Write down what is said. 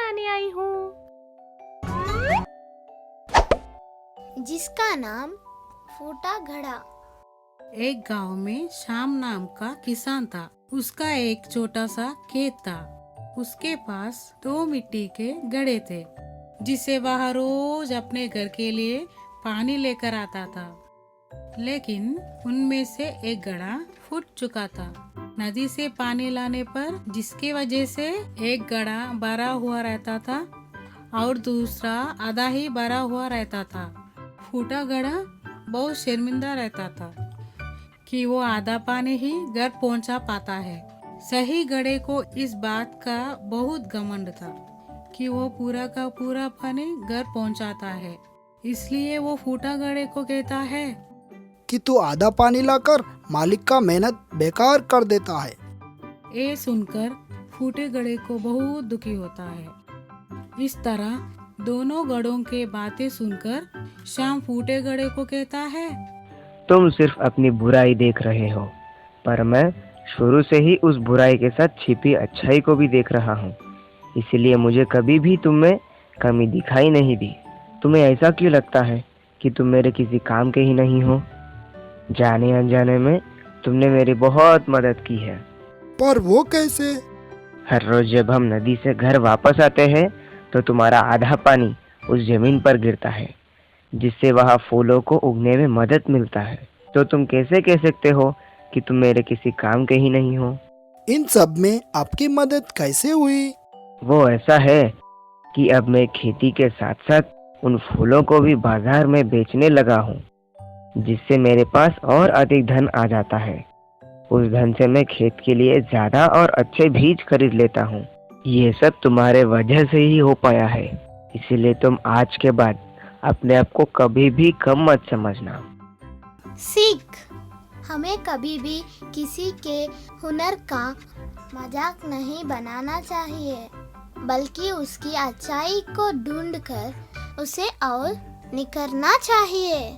बनाने आई हूँ। जिसका नाम फूटा घड़ा। एक गांव में श्याम नाम का किसान था। उसका एक छोटा सा खेत था। उसके पास 2 मिट्टी के घड़े थे, जिसे वह रोज अपने घर के लिए पानी लेकर आता था। लेकिन उनमें से एक घड़ा फूट चुका था नदी से पानी लाने पर, जिसकी वजह से एक घड़ा भरा हुआ रहता था और दूसरा आधा ही भरा हुआ रहता था। फूटा घड़ा बहुत शर्मिंदा रहता था कि वो आधा पानी ही घर पहुंचा पाता है। सही घड़े को इस बात का बहुत घमंड था कि वो पूरा का पूरा पानी घर पहुंचाता है। इसलिए वो फूटा घड़े को कहता है कि तू आधा पानी लाकर मालिक का मेहनत बेकार कर देता है। ये सुनकर फूटे घड़े को बहुत दुखी होता है। इस तरह दोनों घड़ों के बातें सुनकर श्याम फूटे घड़े को कहता है, तुम सिर्फ अपनी बुराई देख रहे हो, पर मैं शुरू से ही उस बुराई के साथ छिपी अच्छाई को भी देख रहा हूँ। इसलिए मुझे कभी भी तुम में कमी दिखाई नहीं दी। तुम्हें ऐसा क्यों लगता है कि तुम मेरे किसी काम के ही नहीं हो? जाने अनजाने में तुमने मेरी बहुत मदद की है। पर वो कैसे? हर रोज जब हम नदी से घर वापस आते हैं तो तुम्हारा आधा पानी उस जमीन पर गिरता है, जिससे वहाँ फूलों को उगने में मदद मिलता है। तो तुम कैसे कह सकते हो कि तुम मेरे किसी काम के ही नहीं हो? इन सब में आपकी मदद कैसे हुई? वो ऐसा है कि अब मैं खेती के साथ साथ उन फूलों को भी बाजार में बेचने लगा हूँ, जिससे मेरे पास और अधिक धन आ जाता है। उस धन से मैं खेत के लिए ज्यादा और अच्छे बीज खरीद लेता हूँ। ये सब तुम्हारे वजह से ही हो पाया है। इसीलिए तुम आज के बाद अपने आप को कभी भी कम मत समझना। सीख, हमें कभी भी किसी के हुनर का मजाक नहीं बनाना चाहिए, बल्कि उसकी अच्छाई को ढूंढकर उसे और निखरना चाहिए।